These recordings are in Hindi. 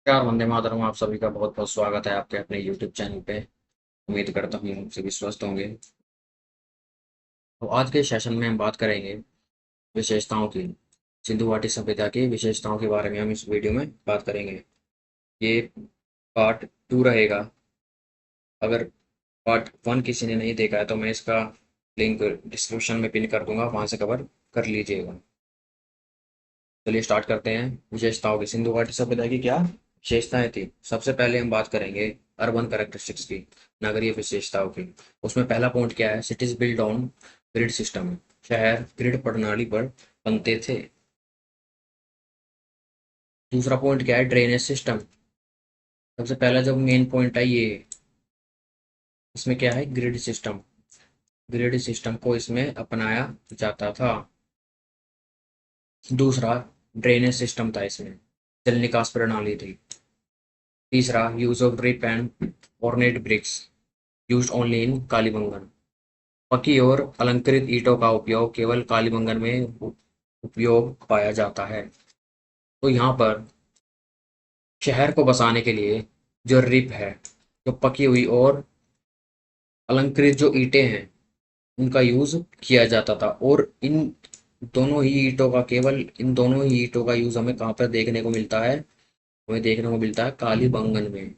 यार वंदे मातरम। आप सभी का बहुत बहुत स्वागत है आपके अपने YouTube चैनल पे। उम्मीद करता हूँ आप सभी स्वस्थ होंगे। तो आज के सेशन में हम बात करेंगे विशेषताओं की। सिंधु घाटी सभ्यता की विशेषताओं के बारे में हम इस वीडियो में बात करेंगे। ये पार्ट 2 रहेगा। अगर पार्ट 1 किसी ने नहीं देखा है तो मैं इसका लिंक डिस्क्रिप्शन में पिन कर दूंगा, वहां से कवर कर लीजिएगा। चलिए स्टार्ट करते हैं। विशेषताओं की सिंधु घाटी सभ्यता की क्या विशेषताएं थी। सबसे पहले हम बात करेंगे अर्बन कैरेक्टरिस्टिक्स की, नगरीय विशेषताओं की। उसमें पहला पॉइंट क्या है, cities build on grid system. शहर ग्रिड प्रणाली पर बनते थे। दूसरा पॉइंट क्या है, ड्रेनेज सिस्टम। सबसे पहला जो मेन पॉइंट है ये, इसमें क्या है, ग्रिड सिस्टम। ग्रिड सिस्टम को इसमें अपनाया जाता था। दूसरा ड्रेनेज सिस्टम था, इसमें जल निकास प्रणाली थी। तीसरा use of drip and ornate bricks used only in Kalibangan. पकी और अलंकृत ईंटों का उपयोग केवल कालीबंगन में उपयोग पाया जाता है। तो यहाँ पर शहर को बसाने के लिए जो रिप है, जो पकी हुई और अलंकृत जो ईंटें हैं, उनका यूज किया जाता था। और इन दोनों ही ईंटों का यूज हमें कहाँ पर देखने को मिलता है, हमें देखने को मिलता है कालीबंगन में।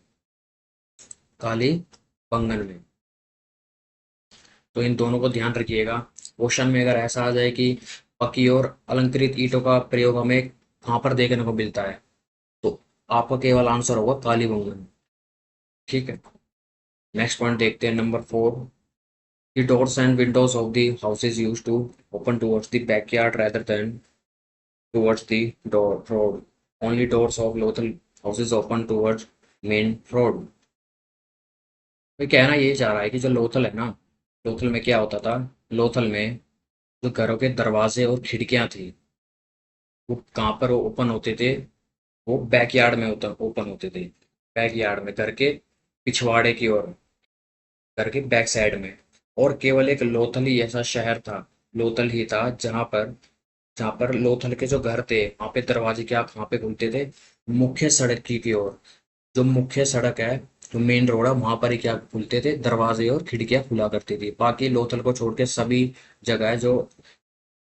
कालीबंगन में। तो इन दोनों को ध्यान रखिएगा। क्वेश्चन में अगर ऐसा आ जाए कि पकी और अलंकृत ईंटों का प्रयोग हमें कहाँ पर देखने को मिलता है, तो आपका केवल आंसर होगा कालीबंगन। ठीक है। नेक्स्ट पॉइंट देखते हैं, number 4। The doors and windows of the houses used to open towards the backyard rather than towards the road. Only doors of local houses open towards main road. तो कहना यही चाह रहा है कि जो लोथल है ना, लोथल में क्या होता था, लोथल में जो घरों के दरवाजे और खिड़कियां थी, वो कहाँ पर ओपन होते थे, वो बैकयार्ड में ओपन होते थे। बैकयार्ड में, घर के पिछवाड़े की ओर, घर के बैक साइड में। और केवल एक लोथल ही ऐसा शहर था, लोथल ही था जहाँ पर लोथल के जो घर थे, वहाँ पे दरवाजे क्या कहाँ पे खुलते थे, मुख्य सड़क की ओर। जो मुख्य सड़क है, जो मेन रोड है, वहां पर ही क्या खुलते थे, दरवाजे और खिड़कियां खुला करती थी। बाकी लोथल को छोड़ के सभी जगह जो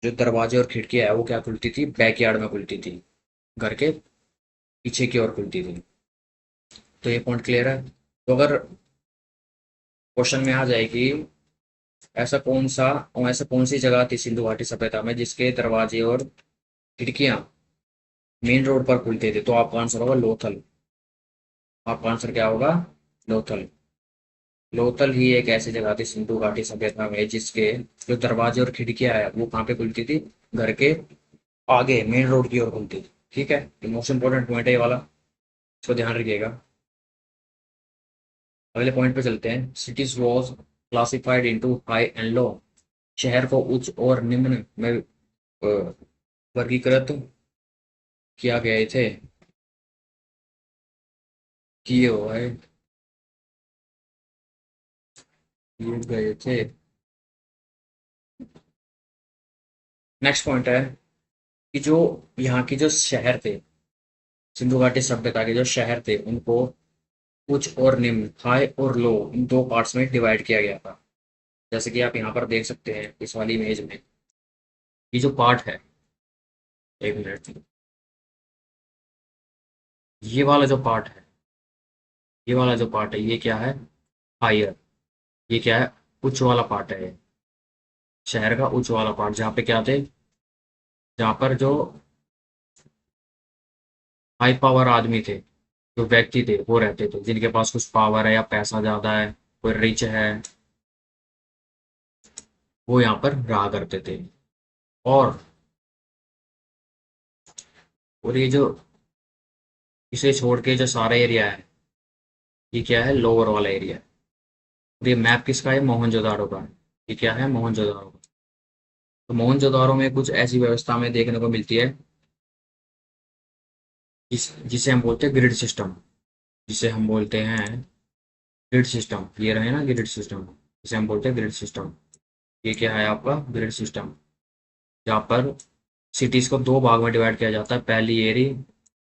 जो दरवाजे और खिड़कियां है, वो क्या खुलती थी, बैकयार्ड में खुलती थी, घर के पीछे की ओर खुलती थी। तो ये पॉइंट क्लियर है। तो अगर क्वेश्चन में आ जाए कि ऐसा कौन सी जगह थी सिंधु घाटी सभ्यता में जिसके दरवाजे और खिड़कियां मेन रोड पर खुलते थे, तो आपका आंसर होगा लोथल। आपका आंसर क्या होगा, लोथल। लोथल ही एक ऐसी जगह थी सिंधु घाटी सभ्यता में जिसके जो दरवाजे और खिड़कियां है, वो कहाँ पे खुलती थी, घर के आगे मेन रोड की ओर खुलती थी। ठीक है, मोस्ट इंपॉर्टेंट पॉइंट है ये वाला, इसको ध्यान रखिएगा। अगले पॉइंट पे चलते हैं। Cities was classified into high and low. शहर को उच्च और निम्न में वर्गीकृत किया गए थे, किए हुए किए गए थे। नेक्स्ट पॉइंट है कि जो यहाँ की जो शहर थे, सिंधु घाटी सभ्यता के जो शहर थे, उनको उच्च और निम्न, हाई और लो, इन दो पार्ट्स में डिवाइड किया गया था। जैसे कि आप यहाँ पर देख सकते हैं इस वाली इमेज में, ये जो पार्ट है, एक मिनट, ये वाला जो पार्ट है, ये वाला जो पार्ट है, ये क्या है, हायर। ये क्या है, उच्च वाला पार्ट है ये। शहर का उच्च वाला पार्ट, जहाँ पे क्या थे, जहाँ पर जो हाई पावर आदमी थे, जो व्यक्ति थे, वो रहते थे, जिनके पास कुछ पावर है या पैसा ज्यादा है, कोई रिच है, वो यहाँ पर रहा करते थे। और और ये जो इसे छोड़ के जो सारा एरिया है, ये क्या है, लोअर वाला एरिया है। और ये मैप किसका है, मोहनजोदाड़ो का है। ये क्या है, मोहनजोदाड़ो का। तो मोहनजोदाड़ो में कुछ ऐसी व्यवस्था हमें देखने को मिलती है जिसे हम बोलते हैं ग्रिड सिस्टम। जिसे हम बोलते हैं ग्रिड सिस्टम, ये रहे ना ग्रिड सिस्टम, जिसे हम बोलते हैं ग्रिड सिस्टम। ये क्या है आपका ग्रिड सिस्टम, जहाँ पर सिटीज को दो भाग में डिवाइड किया जाता है, पहली ये रही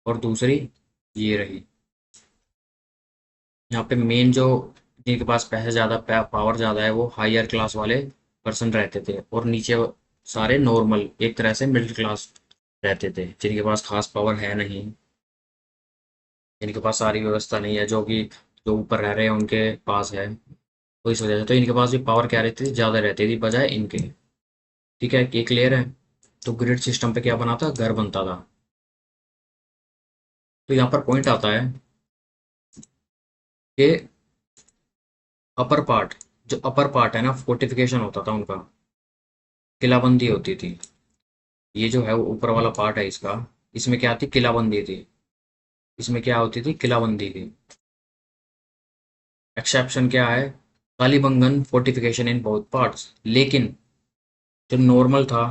और दूसरी ये रही। यहाँ पे मेन जो जिनके पास पैसे ज़्यादा, पावर ज़्यादा है, वो हायर क्लास वाले पर्सन रहते थे, और नीचे सारे नॉर्मल एक तरह से मिडिल क्लास रहते थे, जिनके पास खास पावर है नहीं, जिनके पास सारी व्यवस्था नहीं है, जो कि जो ऊपर रह रहे हैं उनके पास है। तो इस वजह से तो इनके पास भी पावर क्या रहती थी, ज़्यादा रहती थी बजाय इनके। ठीक है, ये क्लियर है। तो ग्रिड सिस्टम पे क्या बना था, घर बनता था। तो यहाँ पर पॉइंट आता है कि अपर पार्ट, जो अपर पार्ट है ना, फोर्टिफिकेशन होता था उनका, किलाबंदी होती थी। ये जो है वो ऊपर वाला पार्ट है इसका, इसमें क्या थी, किलाबंदी थी। इसमें क्या होती थी, किलाबंदी थी। एक्सेप्शन क्या है, Kalibangan fortification in both parts. लेकिन जो नॉर्मल था,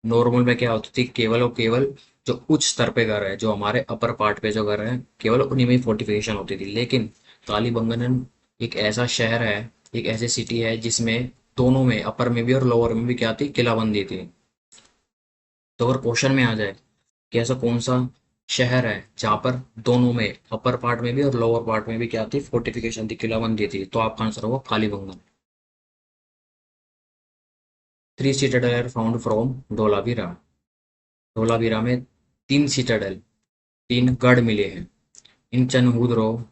नॉर्मल में क्या होती थी, केवल और केवल जो उच्च स्तर पे घर है, जो हमारे अपर पार्ट पे जो घर है, केवल उन्हीं में फोर्टिफिकेशन होती थी। लेकिन कालीबंगन एक ऐसा शहर है, एक ऐसी सिटी है जिसमें दोनों में, अपर में भी और लोअर में भी क्या थी, किलाबंदी थी। तो अगर क्वेश्चन में आ जाए कि ऐसा कौन सा शहर है जहाँ पर दोनों में, अपर पार्ट में भी और लोअर पार्ट में भी क्या थी, फोर्टिफिकेशन थी, किलाबंदी थी, तो आपका आंसर होगा Kalibangan. Three citadel found from Dholavira. Dholavira में तीन सीटाडेल, तीन गढ़ मिले हैं। In Chanhudaro,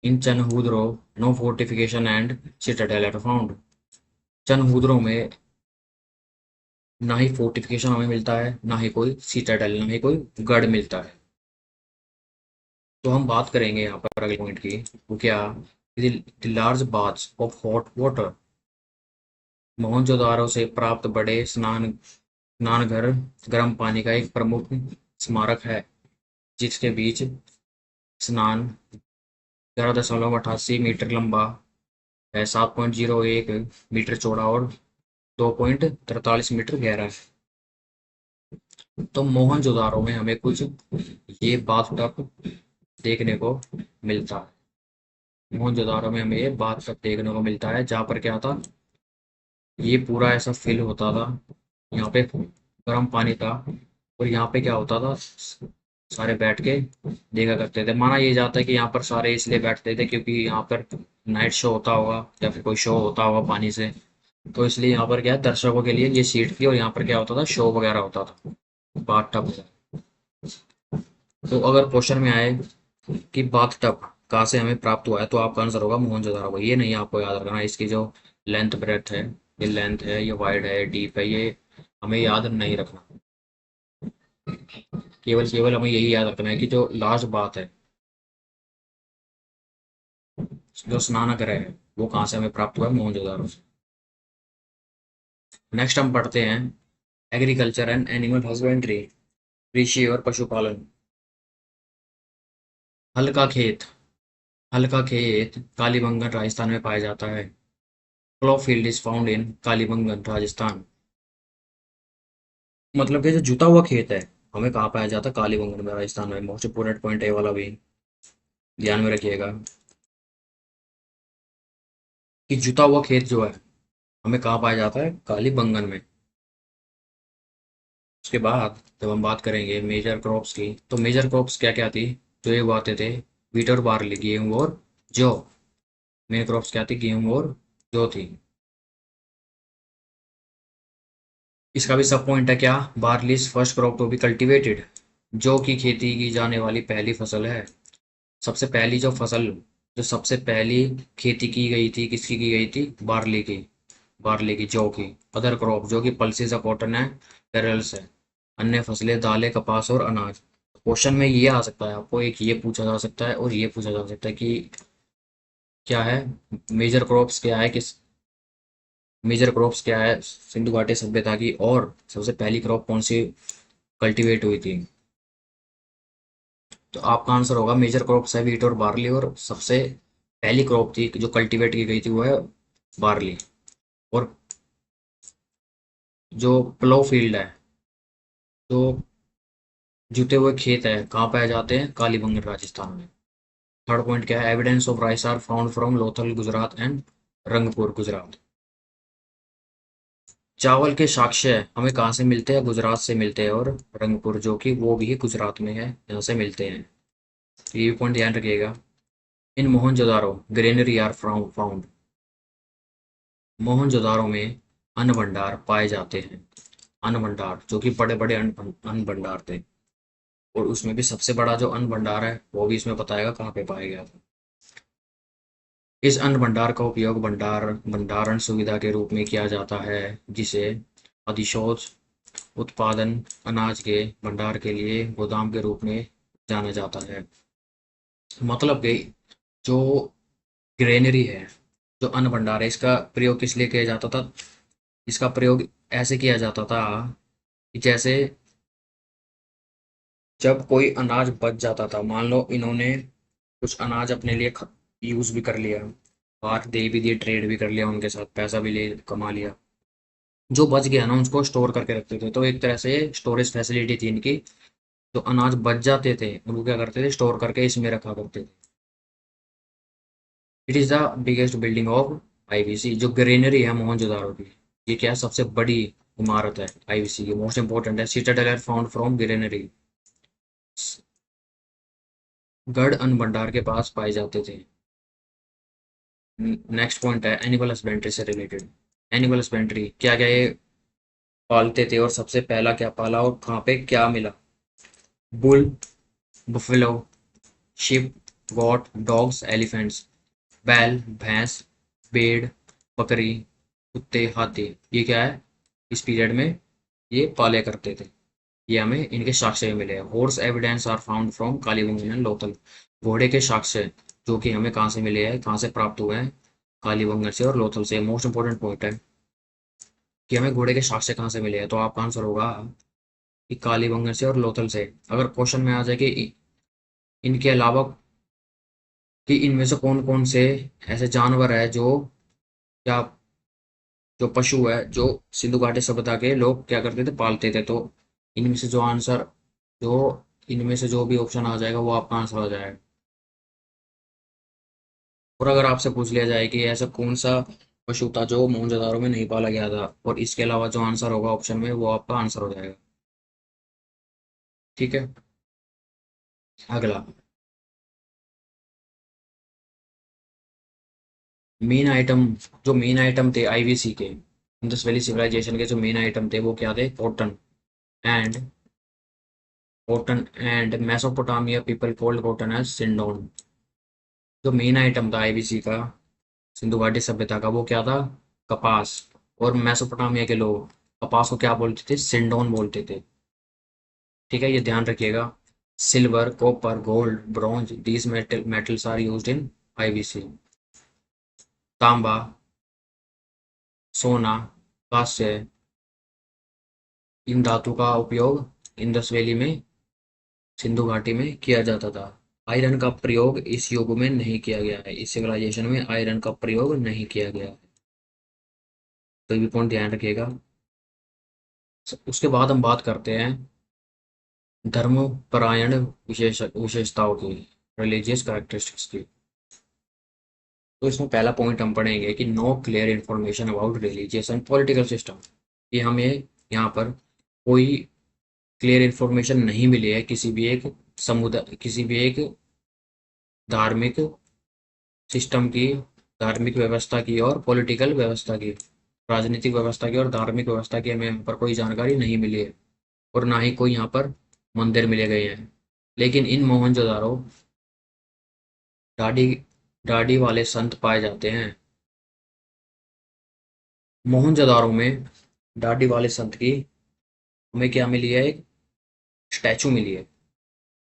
in Chanhudaro no fortification and citadel are found. Chanhudaro में ना ही फोर्टिफिकेशन हमें मिलता है, ना ही कोई सीटाडेल, ना ही कोई गढ़ मिलता है। तो हम बात करेंगे यहाँ पर अगले पॉइंट की, वो क्या, large baths of hot water, Mohenjodaro से प्राप्त बड़े स्नान घर गर्म पानी का एक प्रमुख स्मारक है, जिसके बीच स्नान 11.88 मीटर लंबा है, 7.01 मीटर चौड़ा और 2.43 मीटर गहरा है। तो मोहनजोदारो में हमें कुछ ये बाथ टब देखने को मिलता है। मोहनजोदारो में हमें ये बाथ टब देखने को मिलता है, जहाँ पर क्या था, ये पूरा ऐसा फिल होता था, यहाँ पे गर्म पानी था, और यहाँ पे क्या होता था, सारे बैठ के देखा करते थे। माना ये जाता है कि यहाँ पर सारे इसलिए बैठते थे क्योंकि यहाँ पर नाइट शो होता होगा या फिर कोई शो होता होगा पानी से, तो इसलिए यहाँ पर क्या है, दर्शकों के लिए ये सीट थी, और यहाँ पर क्या होता था, शो वगैरह होता था, बाथ टब। तो अगर क्वेश्चन में आए कि बाथ टब कहाँ से हमें प्राप्त हुआ है, तो आपका आंसर होगा मोहनजोदारो। ये नहीं आपको याद रखना, इसकी जो लेंथ ब्रेथ है, ये लेंथ है, ये वाइड है, डीप है, ये हमें याद नहीं रखना। केवल केवल हमें यही याद रखना है कि जो लास्ट बात है, जो स्नानगृह है, वो कहाँ से हमें प्राप्त हुआ है, मोहनजोदारो से। नेक्स्ट हम पढ़ते हैं एग्रीकल्चर एंड एनिमल हस्बेंड्री, कृषि और पशुपालन। हल का खेत, हल का खेत कालीबंगन राजस्थान में पाया जाता है। Plough field is found in Kalibangan Rajasthan. मतलब कि जो जुता हुआ खेत है, हमें कहाँ पाया जाता है, कालीबंगन में राजस्थान में। मोस्ट इंपोर्टेंट पॉइंट है ये वाला भी, ध्यान में रखिएगा कि जुता हुआ खेत जो है, हमें कहाँ पाया जाता है, कालीबंगन में। उसके बाद जब हम बात करेंगे मेजर क्रॉप्स की, तो मेजर क्रॉप्स क्या क्या थी, जो ये उगाते थे, वीट और बार्ली, गेहूं और जौ। मेन क्रॉप्स क्या थी, गेहूं और जौ थी। इसका भी सब पॉइंट है क्या, barley first crop to be cultivated, जौ की खेती की जाने वाली पहली फसल है। सबसे पहली जो फसल, जो सबसे पहली खेती की गई थी, किसकी की गई थी, बार्ली की, बार्ली की, जौ की। अदर क्रॉप जो कि पल्सेस ऑफ कॉटन है, पेरल्स है। अन्य फसलें दालें, कपास और अनाज। क्वेश्चन में ये आ सकता है, आपको एक ये पूछा जा सकता है और ये पूछा जा सकता है कि क्या है, मेजर क्रॉप्स क्या है, किस, मेजर क्रॉप्स क्या है सिंधु घाटी सभ्यता की, और सबसे पहली क्रॉप कौन सी कल्टीवेट हुई थी। तो आपका आंसर होगा मेजर क्रॉप्स है वीट और बार्ली, और सबसे पहली क्रॉप थी जो कल्टीवेट की गई थी वो है बार्ली। और जो प्लो फील्ड है, जो जुते हुए खेत है, कहाँ पाए जाते हैं, कालीबंगन राजस्थान में। थर्ड पॉइंट क्या है, evidence of rice are found from Lothal Gujarat and Rangpur Gujarat. चावल के साक्ष्य हमें कहाँ से मिलते हैं, गुजरात से मिलते हैं, और रंगपुर जो कि वो भी गुजरात में है, यहाँ से मिलते हैं। तो ये पॉइंट ध्यान रखिएगा। In Mohenjodaro granary are found. Mohenjodaro में अन्न भंडार पाए जाते हैं। अन्न भंडार जो कि बड़े बड़े अन्न भंडार थे, और उसमें भी सबसे बड़ा जो अन्न भंडार है वो भी इसमें बताएगा कहाँ पे पाया गया था। इस अन्न भंडार का उपयोग भंडारण सुविधा के रूप में किया जाता है, जिसे अधिशोध उत्पादन अनाज के भंडार के लिए गोदाम के रूप में जाना जाता है। मतलब कि जो ग्रेनरी है, जो अन्न भंडार है, इसका प्रयोग किस लिए किया जाता था? इसका प्रयोग ऐसे किया जाता था कि जैसे जब कोई अनाज बच जाता था, मान लो इन्होंने कुछ अनाज अपने लिए यूज भी कर लिया, बाहर दे भी दिए, ट्रेड भी कर लिया, उनके साथ पैसा भी ले कमा लिया, जो बच गया ना उसको स्टोर करके रखते थे। तो एक तरह से स्टोरेज फैसिलिटी थी इनकी। जो अनाज बच जाते थे उनको क्या करते थे, स्टोर करके इसमें रखा करते थे। It is the biggest building of IBC. जो ग्रेनरी है मोहनजोदारो की, ये क्या है, सबसे बड़ी इमारत है आईबीसी की, मोस्ट इंपोर्टेंट है। Citadel are found from granary. गढ़ अन्न भंडार के पास पाए जाते थे। नेक्स्ट पॉइंट है एनिमल हस्बेंड्री से रिलेटेड। एनिमल हस्बेंड्री क्या क्या ये पालते थे, और सबसे पहला क्या पाला और कहाँ पे क्या मिला? Bull, buffalo, ship, got, dogs, elephants, बैल, भैंस, भेड़, बकरी, कुत्ते, हाथी। ये क्या है, इस पीरियड में ये पाले करते थे। ये हमें इनके साक्ष्य मिले हैं। Horse evidence are found from Kalibanga and Lothal. घोड़े के साक्ष्य जो कि हमें कहाँ से मिले हैं, कहाँ से प्राप्त हुए हैं? कालीबंगा से और लोथल से। मोस्ट इंपोर्टेंट पॉइंट है कि हमें घोड़े के साक्ष्य कहाँ से मिले हैं, तो आपका आंसर होगा कि कालीबंगा से और लोथल से। अगर क्वेश्चन में आ जाए कि इनके अलावा कि इनमें से कौन कौन से ऐसे जानवर है जो, या जो पशु है जो सिंधु घाटी सभ्यता के लोग क्या करते थे, पालते थे, तो इनमें से जो आंसर, जो इनमें से जो भी ऑप्शन आ जाएगा वो आपका आंसर हो जाएगा। और अगर आपसे पूछ लिया जाए कि ऐसा कौन सा पशु था जो मोहनजोदारो में नहीं पाला गया था, और इसके अलावा जो आंसर होगा ऑप्शन में वो आपका आंसर हो जाएगा। ठीक है, अगला। मेन आइटम, जो मेन आइटम थे आईवीसी के, इंडस वैली सिविलाइजेशन के जो मेन आइटम थे वो क्या थे? And cotton and Mesopotamia people called cotton as sindon. जो मेन आइटम था आईबीसी का, सिंधु घाटी सभ्यता का, वो क्या था? कपास। और मेसोपोटामिया के लोग कपास को क्या बोलते थे? सिंडोन बोलते थे। ठीक है, ये ध्यान रखिएगा। Silver, copper, gold, bronze, these metals are used in IVC. तांबा, सोना, कांस्य, इन धातु का उपयोग इंडस वैली में, सिंधु घाटी में किया जाता था। आयरन का प्रयोग इस युग में नहीं किया गया है, इस सिविलाइजेशन में आयरन का प्रयोग नहीं किया गया है। तो ये भी पॉइंट ध्यान रखिएगा। उसके बाद हम बात करते हैं धर्मपरायण विशेषताओं की, रिलीजियस कैरेक्टरिस्टिक्स की। तो इसमें पहला पॉइंट हम पढ़ेंगे कि no clear information about religious and political system. कि हमें यहाँ पर कोई क्लियर इंफॉर्मेशन नहीं मिली है किसी भी एक समुदाय, किसी भी एक धार्मिक सिस्टम की, धार्मिक व्यवस्था की और पॉलिटिकल व्यवस्था की, राजनीतिक व्यवस्था की और धार्मिक व्यवस्था की हमें यहाँ पर कोई जानकारी नहीं मिली है, और ना ही कोई यहाँ पर मंदिर मिले गए हैं। लेकिन इन मोहनजोदारो दाढ़ी दाढ़ी वाले संत पाए जाते हैं। मोहनजोदारो में दाढ़ी वाले संत की हमें क्या मिली है? एक स्टैचू मिली है।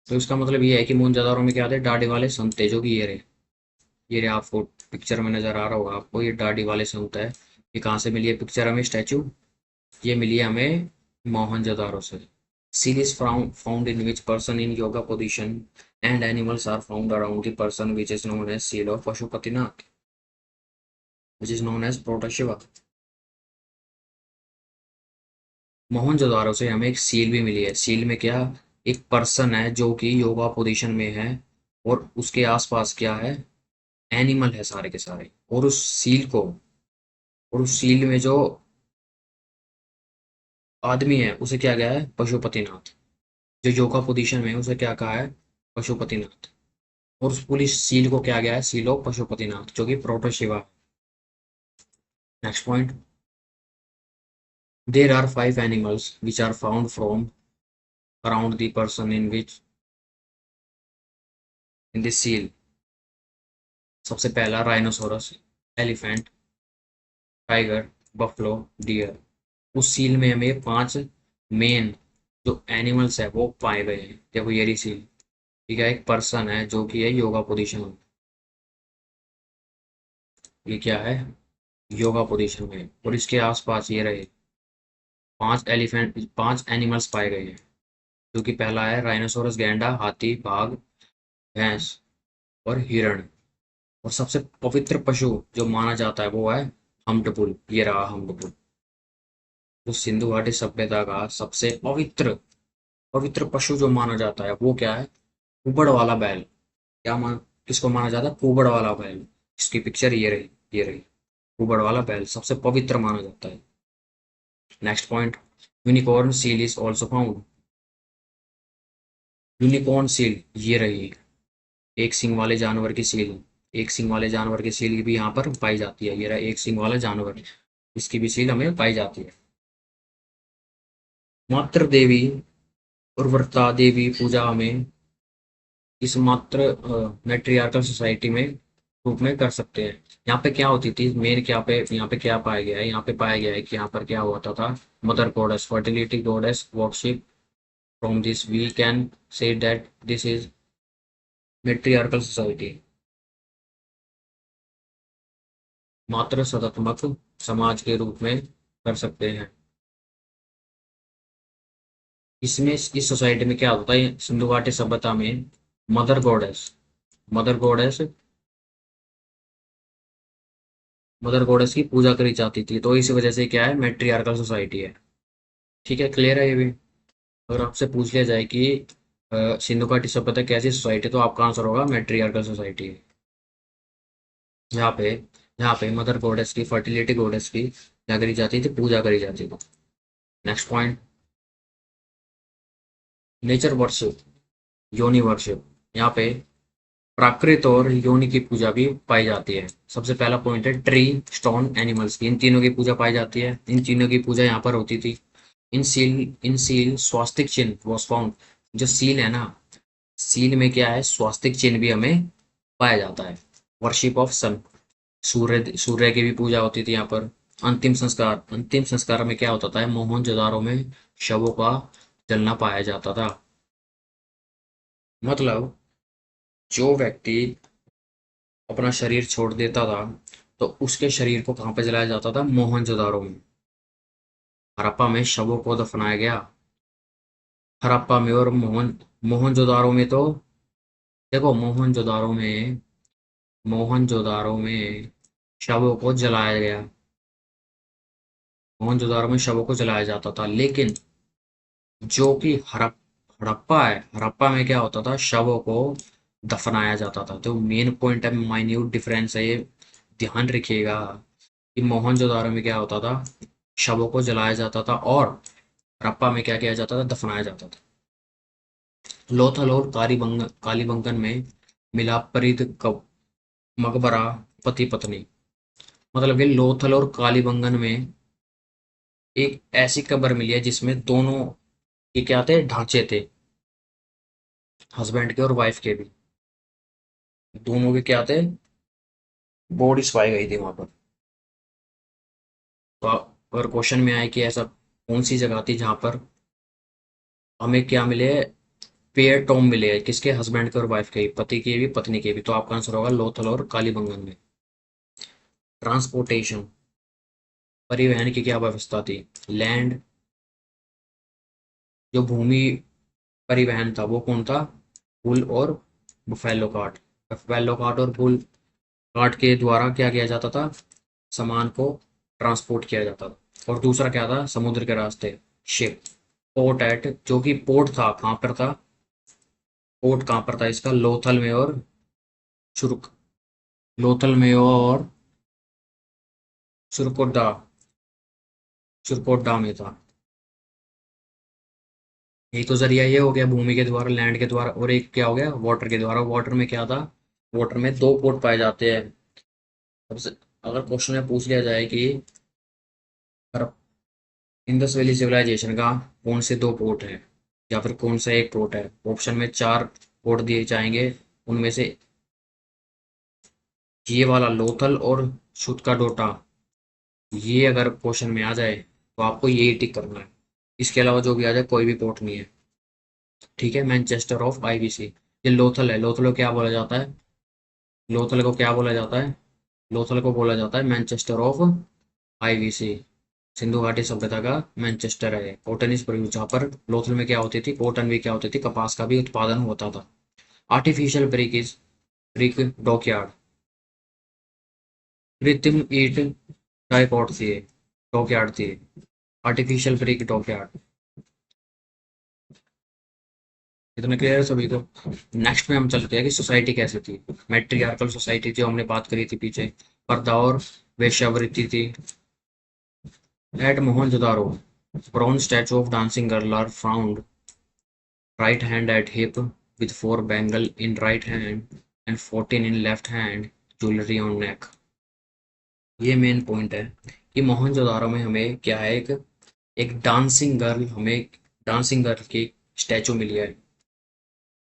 तो इसका मतलब ये है कि मोहनजोदारो में क्या थे? दाढ़ी वाले संत थे, जो कि ये रहे आपको पिक्चर में नजर आ रहा होगा आपको, ये दाढ़ी वाले संत है। ये कहाँ से मिली है पिक्चर हमें, स्टैचू? ये मिली है हमें मोहनजोदारो से। seal is found in which person in yoga position, and animals are found around the person, which is known as seal of Pashupatinath, which is known as Protashiva। Mohenjodaro से हमें एक सील भी मिली है। सील में क्या, एक पर्सन है जो कि योगा पोजीशन में है, और उसके आसपास क्या है? एनिमल है सारे के सारे। और उस सील को, और उस सील में जो आदमी है उसे क्या गया है? पशुपतिनाथ। जो योगा पोजीशन में है उसे क्या कहा है? पशुपतिनाथ। और उस पुलिस सील को क्या गया है, सीलो पशुपतिनाथ, जो कि प्रोटोशिवा। Next point, there are 5 animals which are found from around the person in which in this seal. सबसे पहला rhinoceros, elephant, tiger, buffalo, deer. उस सील में हमें 5 मेन जो एनिमल्स है वो पाए गए हैं। देखो ये रही सील, ठीक है, एक पर्सन है जो कि है योगा पोजीशन में। ये क्या है, योगा पोजीशन में, और इसके आसपास ये रहे 5 एलिफेंट, 5 एनिमल्स पाए गए हैं, जो कि पहला है राइनोसोरस गैंडा, हाथी, बाघ, भैंस और हिरण। और सबसे पवित्र पशु जो माना जाता है वो है हम्प्ड, ये रहा हम्प्ड। तो सिंधु घाटी सभ्यता का सबसे पवित्र पवित्र पशु जो माना जाता है वो क्या है, कुबड़ वाला बैल। क्या मान किसको माना जाता है, कुबड़ वाला बैल। इसकी पिक्चर ये रही, ये रही, कुबड़ वाला बैल सबसे पवित्र माना जाता है। Next point, unicorn seal is also found. Unicorn seal ये रही, एक सिंग वाले जानवर की सील। एक सिंग वाले जानवर की सील भी यहाँ पर पाई जाती है। ये रहा एक सिंग वाला जानवर, इसकी भी सील हमें पाई जाती है। मातृ देवी उर्वरता देवी पूजा हमें इस मात्र मैट्रियार्कल सोसाइटी में रूप में कर सकते हैं। यहाँ पे क्या होती थी मेन, क्या पे यहाँ पे क्या पाया गया है, यहाँ पे पाया गया है कि यहाँ पर क्या होता था, mother goddess, fertility goddess worship. From this we can say that this is matriarchal society, मातृ सदात्मक समाज के रूप में कर सकते हैं। इसमें इस सोसाइटी में क्या होता है, सिंधु घाटी सभ्यता में mother goddess, mother goddess mother goddess की पूजा करी जाती थी। तो इस वजह से क्या है, मैट्रियार्कल सोसाइटी है। ठीक है, क्लियर है ये भी। अगर आपसे पूछ लिया जाए कि सिंधु घाटी सभ्यता कैसी सोसाइटी, तो आपका आंसर होगा मैट्रियार्कल सोसाइटी। यहाँ पे यहाँ पे मदर गॉडेस की, फर्टिलिटी गॉडेस की क्या करी जाती थी, पूजा करी जाती थी। नेक्स्ट पॉइंट, नेचर वर्शिप, योनि वर्शिप। यहाँ पे प्राकृत और योनि की पूजा भी पाई जाती है। सबसे पहला पॉइंट है ट्री, स्टोन, एनिमल्स की, इन तीनों की पूजा पाई जाती है। इन तीनों की पूजा यहाँ पर होती थी। इन सील स्वास्तिक चिन्ह वॉज फाउंड। जो सील है ना, सील में क्या है, स्वास्तिक चिन्ह भी हमें पाया जाता है। वर्शिप ऑफ सन, सूर्य सूर्य की भी पूजा होती थी यहाँ पर। अंतिम संस्कार में क्या होता था, मोहनजोदारो में शवों का जलना पाया जाता था। मतलब जो व्यक्ति अपना शरीर छोड़ देता था तो उसके शरीर को कहाँ पे जलाया जाता था, मोहनजोदारो में। हड़प्पा में शवों को दफनाया गया। हड़प्पा में और मोहनजोदारो में तो देखो, मोहनजोदारो में शवों को जलाया गया। मोहनजोदारो में शवों को जलाया जाता था, लेकिन जो कि हड़प्पा है, हड़प्पा में क्या होता था, शवों को दफनाया जाता था। तो मेन पॉइंट है, माइन्यूट डिफरेंस है ये, ध्यान रखिएगा कि मोहनजोदारो में क्या होता था, शवों को जलाया जाता था, और हड़प्पा में क्या किया जाता था, दफनाया जाता था। लोथल और कालीबंगन में मिला मकबरा पति पत्नी। मतलब कि लोथल और कालीबंगन में एक ऐसी कब्र मिली है जिसमें दोनों के क्या थे, ढांचे थे, हस्बैंड के और वाइफ के भी, दोनों के क्या थे, बॉडीज पाई गई थी वहां पर। तो अगर क्वेश्चन में आए कि ऐसा कौन सी जगह थी जहां पर हमें क्या मिले, पेयर टॉम मिले हैं, किसके, हस्बैंड के और वाइफ के, पति के भी पत्नी के भी, तो आपका आंसर होगा लोथल और कालीबंगन में। ट्रांसपोर्टेशन, परिवहन की क्या व्यवस्था थी, लैंड, जो भूमि परिवहन था वो कौन था, बुल और बुफेलो कार्ट। बुफेलो कार्ट और बुल कार्ट के द्वारा क्या किया जाता था, सामान को ट्रांसपोर्ट किया जाता था। और दूसरा क्या था, समुद्र के रास्ते, शिप। पोर्ट एट, जो कि पोर्ट था कहाँ पर था, पोर्ट कहाँ पर था इसका, लोथल में और सुरक लोथल में और सुरकोडा सुरकोडा में था। एक तो जरिया ये हो गया भूमि के द्वारा, लैंड के द्वारा, और एक क्या हो गया वाटर के द्वारा। वाटर में क्या था, वाटर में दो पोर्ट पाए जाते हैं। सबसे, अगर क्वेश्चन में पूछ लिया जाए कि इंडस वैली सिविलाइजेशन का कौन से दो पोर्ट है या फिर कौन सा एक पोर्ट है, ऑप्शन में चार पोर्ट दिए जाएंगे। उनमें से ये वाला लोथल और सुतका डोटा, ये अगर क्वेश्चन में आ जाए तो आपको यही टिक करना है। इसके अलावा जो भी आ जाए कोई भी पोर्ट नहीं है। ठीक है, मैनचेस्टर ऑफ आईवीसी। ये लोथल है। लोथल को क्या बोला जाता है, लोथल को क्या बोला जाता है, लोथल को बोला जाता है मैनचेस्टर ऑफ आईवीसी। सिंधु घाटी सभ्यता का मैनचेस्टर है कॉटन इज प्रोड्यूस, जहाँ पर लोथल में क्या होती थी, कॉटन भी क्या होती थी, कपास का भी उत्पादन होता था। Artificial brick is brick dockyard. कृत्रिम ईंट डाइपॉट थी, डॉकयार्ड थी। Artificial brick dockyard. इतना क्लियर है सभी को। नेक्स्ट में हम चलते हैं कि सोसाइटी कैसे थी। मैट्रियार्कल सोसाइटी जो हमने बात करी थी पीछे, पर्दा और वेश्यावृत्ति थी। At Mohenjodaro bronze statue of dancing girl are found, right hand at hip with four bangle in right hand and 14 in left hand, jewelry on neck। ये मेन पॉइंट है कि मोहनजोदारो में हमें क्या है, एक एक डांसिंग गर्ल, हमें डांसिंग गर्ल की स्टैचू मिली है,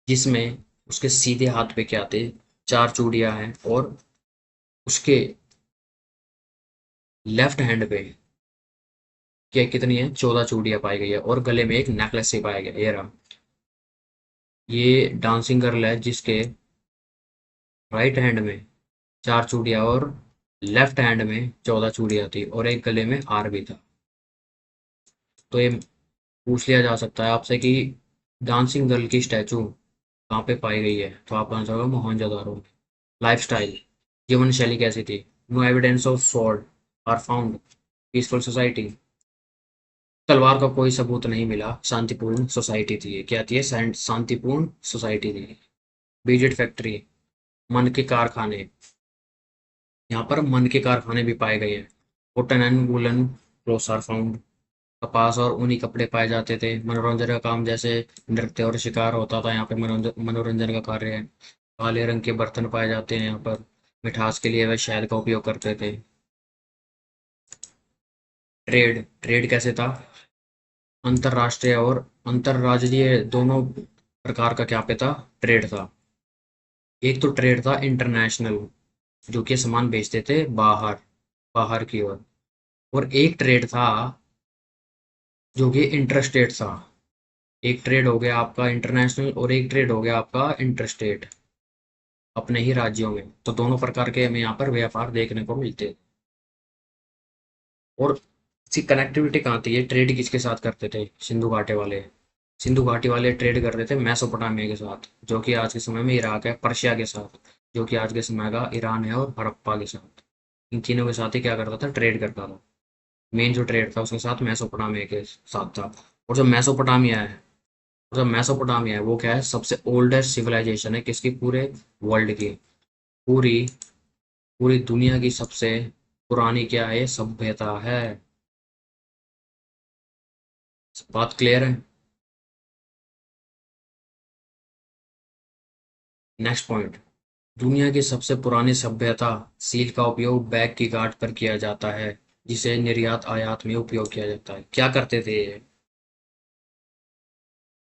जिसमें उसके सीधे हाथ पे क्या थे, चार चूड़ियां हैं, और उसके लेफ्ट हैंड पे क्या कितनी है, 14 चूड़ियां पाई गई है, और गले में एक नेकलेस से पाया गया। ये रहा, ये डांसिंग गर्ल है जिसके राइट हैंड में चार चूड़ियां और लेफ्ट हैंड में 14 चूड़ियां थी, और एक गले में हार भी था। तो ये पूछ लिया जा सकता है आपसे कि डांसिंग गर्ल की स्टैचू कहाँ पे पाई गई है, तो आपका आंसर होगा मोहनजोदारो में। लाइफ स्टाइल, जीवन शैली कैसी थी। No evidence of sword are found, peaceful society. तलवार का कोई सबूत नहीं मिला, शांतिपूर्ण सोसाइटी थी। ये क्या थी, शांतिपूर्ण सोसाइटी थी। बीजेट फैक्ट्री, मन के कारखाने, यहाँ पर मन के कारखाने भी पाए गए हैं। Cotton and woollen cloths are found, कपास और ऊनी कपड़े पाए जाते थे। मनोरंजन का काम जैसे नृत्य और शिकार होता था, यहाँ पे मनोरंजन मनोरंजन का कार्य है। काले रंग के बर्तन पाए जाते हैं यहाँ पर। मिठास के लिए वह शहद का उपयोग करते थे। ट्रेड, ट्रेड कैसे था, अंतरराष्ट्रीय और अंतरराज्यीय दोनों प्रकार का क्या पे था, ट्रेड था। एक तो ट्रेड था इंटरनेशनल, जो कि सामान बेचते थे बाहर, बाहर की ओर। और एक ट्रेड था जो कि इंटरस्टेट था। एक ट्रेड हो गया आपका इंटरनेशनल, और एक ट्रेड हो गया आपका इंटरस्टेट, अपने ही राज्यों में। तो दोनों प्रकार के हमें यहाँ पर व्यापार देखने को मिलते हैं। और इसकी कनेक्टिविटी कहाँ थी, ये ट्रेड किसके साथ करते थे, सिंधु घाटी वाले। सिंधु घाटी वाले ट्रेड करते थे मेसोपोटामिया के साथ, जो कि आज के समय में इराक है, पर्शिया के साथ, जो कि आज के समय का ईरान है, और हड़प्पा के साथ। इन तीनों के साथ ही क्या करता था, ट्रेड करता था। मेन जो ट्रेड था उसके साथ मेसोपोटामिया के साथ था। और जो मेसोपोटामिया है, जो मेसोपोटामिया है वो क्या है, सबसे ओल्डेस्ट सिविलाइजेशन है किसकी, पूरे वर्ल्ड की। पूरी पूरी दुनिया की सबसे पुरानी क्या है, सभ्यता है। बात क्लियर है। नेक्स्ट पॉइंट, दुनिया की सबसे पुरानी सभ्यता। सील का उपयोग बैग की गांठ पर किया जाता है, जिसे निर्यात आयात में उपयोग किया जाता है। क्या करते थे ये,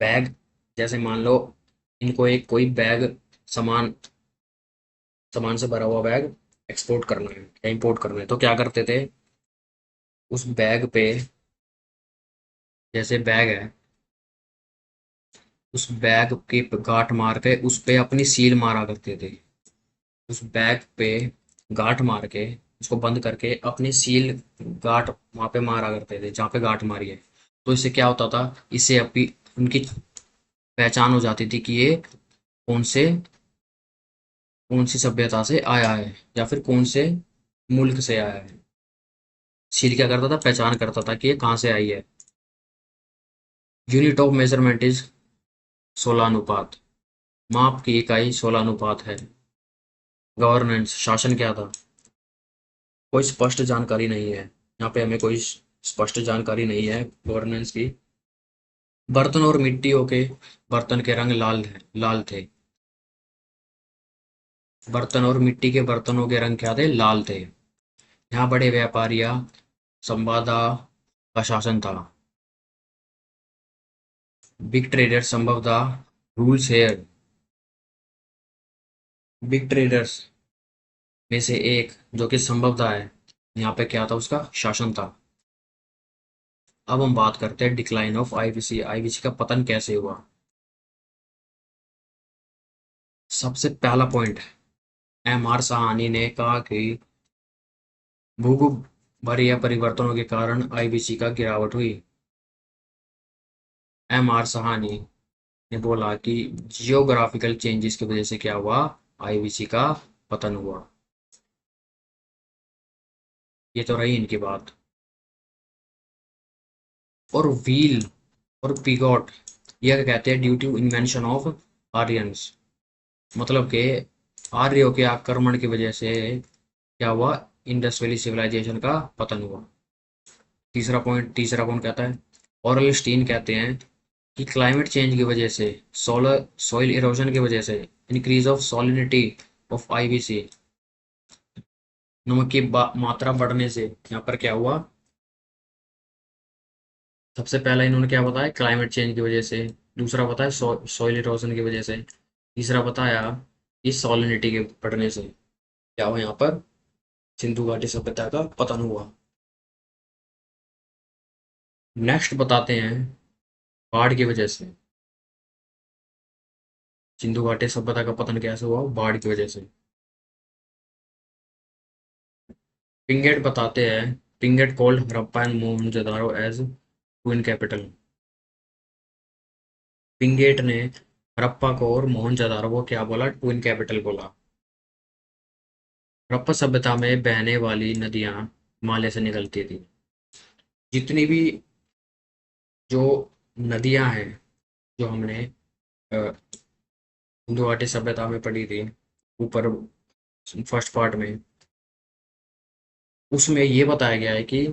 बैग, जैसे मान लो इनको एक कोई बैग, सामान, सामान से भरा हुआ बैग एक्सपोर्ट करना है या इंपोर्ट करना है, तो क्या करते थे, उस बैग पे, जैसे बैग है, उस बैग के गांठ मार के उस पे अपनी सील मारा करते थे। उस बैग पे गांठ मार के, उसको बंद करके अपनी सील, गांठ वहां पे मारा करते थे जहाँ पे गांठ मारी है। तो इससे क्या होता था, इससे अपनी उनकी पहचान हो जाती थी कि ये कौन से, कौन सी सभ्यता से आया है, या फिर कौन से मुल्क से आया है। सील क्या करता था, पहचान करता था कि ये कहाँ से आई है। यूनिट ऑफ मेजरमेंट इज सोलानुपात, माप की इकाई सोलानुपात है। गवर्नेंस, शासन क्या था, कोई स्पष्ट जानकारी नहीं है। यहाँ पे हमें कोई स्पष्ट जानकारी नहीं है गवर्नेंस की। बर्तन और मिट्टियों के बर्तन के रंग लाल थे। बर्तन और मिट्टी के बर्तनों के रंग क्या थे? लाल थे। यहाँ बड़े व्यापारिया संवादा का शासन था। बिग ट्रेडर संभवतः रूल्स हेयर। बिग ट्रेडर्स में से एक जो कि संभवतः है, यहाँ पे क्या था? उसका शासन था। अब हम बात करते हैं डिक्लाइन ऑफ आईवीसी। आईवीसी का पतन कैसे हुआ? सबसे पहला पॉइंट, एम आर साहनी ने कहा कि भूगर्भीय परिवर्तनों के कारण आईवीसी का गिरावट हुई। एम आर साहनी ने बोला कि जियोग्राफिकल चेंजेस की वजह से क्या हुआ? आईवीसी का पतन हुआ। ये तो रही इनकी बात। और व्हील और पिगॉट, यह कहते हैं due to invention of Aryans, मतलब कि आर्यों के आक्रमण की वजह से क्या हुआ? इंडस वैली सिविलाइजेशन का पतन हुआ। तीसरा पॉइंट कहता है, ऑरल स्टीन कहते हैं कि क्लाइमेट चेंज की वजह से, सोलर सॉइल इरोजन की वजह से, इंक्रीज ऑफ सॉलिनिटी ऑफ आईवीसी, नमक की मात्रा बढ़ने से यहाँ पर क्या हुआ? सबसे पहला इन्होंने क्या बताया? क्लाइमेट चेंज की वजह से। दूसरा बताया सॉइल इरोजन की वजह से। तीसरा बताया कि सॉलिनिटी के बढ़ने से क्या हुआ? यहाँ पर सिंधु घाटी सभ्यता का पतन हुआ। नेक्स्ट बताते हैं बाढ़ की वजह से। सिंधु घाटी सभ्यता का पतन कैसे हुआ? बाढ़ की वजह से। पिंगेट बताते हैं, Piggott called Harappa and Mohenjodaro as twin capital. Piggott ने हड़प्पा को और मोहनजोदारो को क्या बोला? ट्विन कैपिटल बोला। हड़प्पा सभ्यता में बहने वाली नदियां हिमालय से निकलती थी। जितनी भी जो नदियां हैं, जो हमने सिंधु घाटी सभ्यता में पढ़ी थी ऊपर फर्स्ट पार्ट में, उसमें ये बताया गया है कि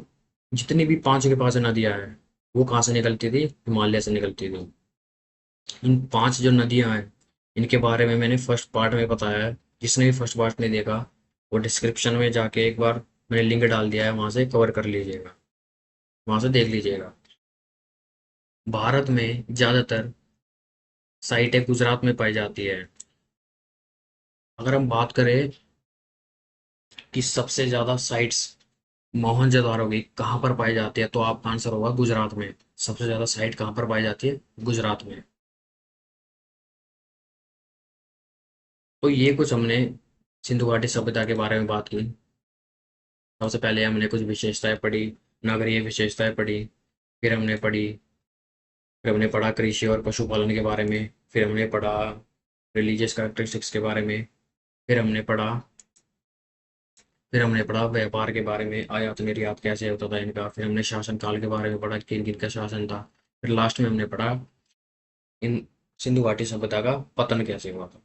जितनी भी पांच के पांच नदियां हैं, वो कहाँ से निकलती थी? हिमालय से निकलती थी। इन पांच जो नदियां हैं, इनके बारे में मैंने फर्स्ट पार्ट में बताया है। जिसने भी फर्स्ट पार्ट नहीं देखा, वो डिस्क्रिप्शन में जाके एक बार मैंने लिंक डाल दिया है, वहां से कवर कर लीजिएगा, वहां से देख लीजिएगा। भारत में ज्यादातर साइटें गुजरात में पाई जाती है। अगर हम बात करें कि सबसे ज्यादा साइट्स मोहनजोदारो की कहाँ पर पाई जाती है, तो आपका आंसर होगा गुजरात में। सबसे ज्यादा साइट कहाँ पर पाई जाती है? गुजरात में। तो ये कुछ हमने सिंधु घाटी सभ्यता के बारे में बात की। सबसे पहले हमने कुछ विशेषताएं पढ़ी, नगरीय विशेषताएं पढ़ी। फिर हमने पढ़ी फिर हमने पढ़ा कृषि और पशुपालन के बारे में। फिर हमने पढ़ा रिलीजियस कैरेक्टरिस्टिक्स के बारे में। फिर हमने पढ़ा फिर हमने पढ़ा व्यापार के बारे में, आयात निर्यात कैसे होता था इनका। फिर हमने शासन काल के बारे में पढ़ा, किन किन का शासन था। फिर लास्ट में हमने पढ़ा इन सिंधु घाटी सभ्यता का पतन कैसे हुआ था।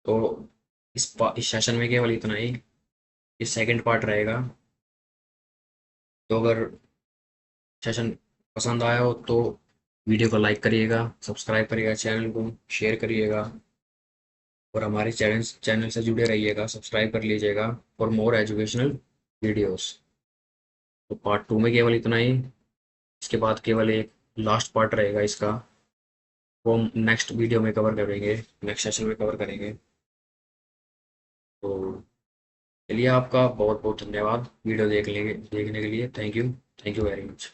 तो इस सेशन में केवल इतना ही। ये सेकंड पार्ट रहेगा। तो अगर सेशन पसंद आया हो तो वीडियो को लाइक करिएगा, सब्सक्राइब करिएगा, चैनल को शेयर करिएगा, और हमारे चैनल से जुड़े रहिएगा, सब्सक्राइब कर लीजिएगा फॉर मोर एजुकेशनल वीडियोस। तो पार्ट टू में केवल इतना ही। इसके बाद केवल एक लास्ट पार्ट रहेगा इसका, वो हम नेक्स्ट वीडियो में कवर करेंगे, नेक्स्ट सेशन में कवर करेंगे। तो चलिए, आपका बहुत बहुत धन्यवाद वीडियो देखने के लिए। Thank you very much.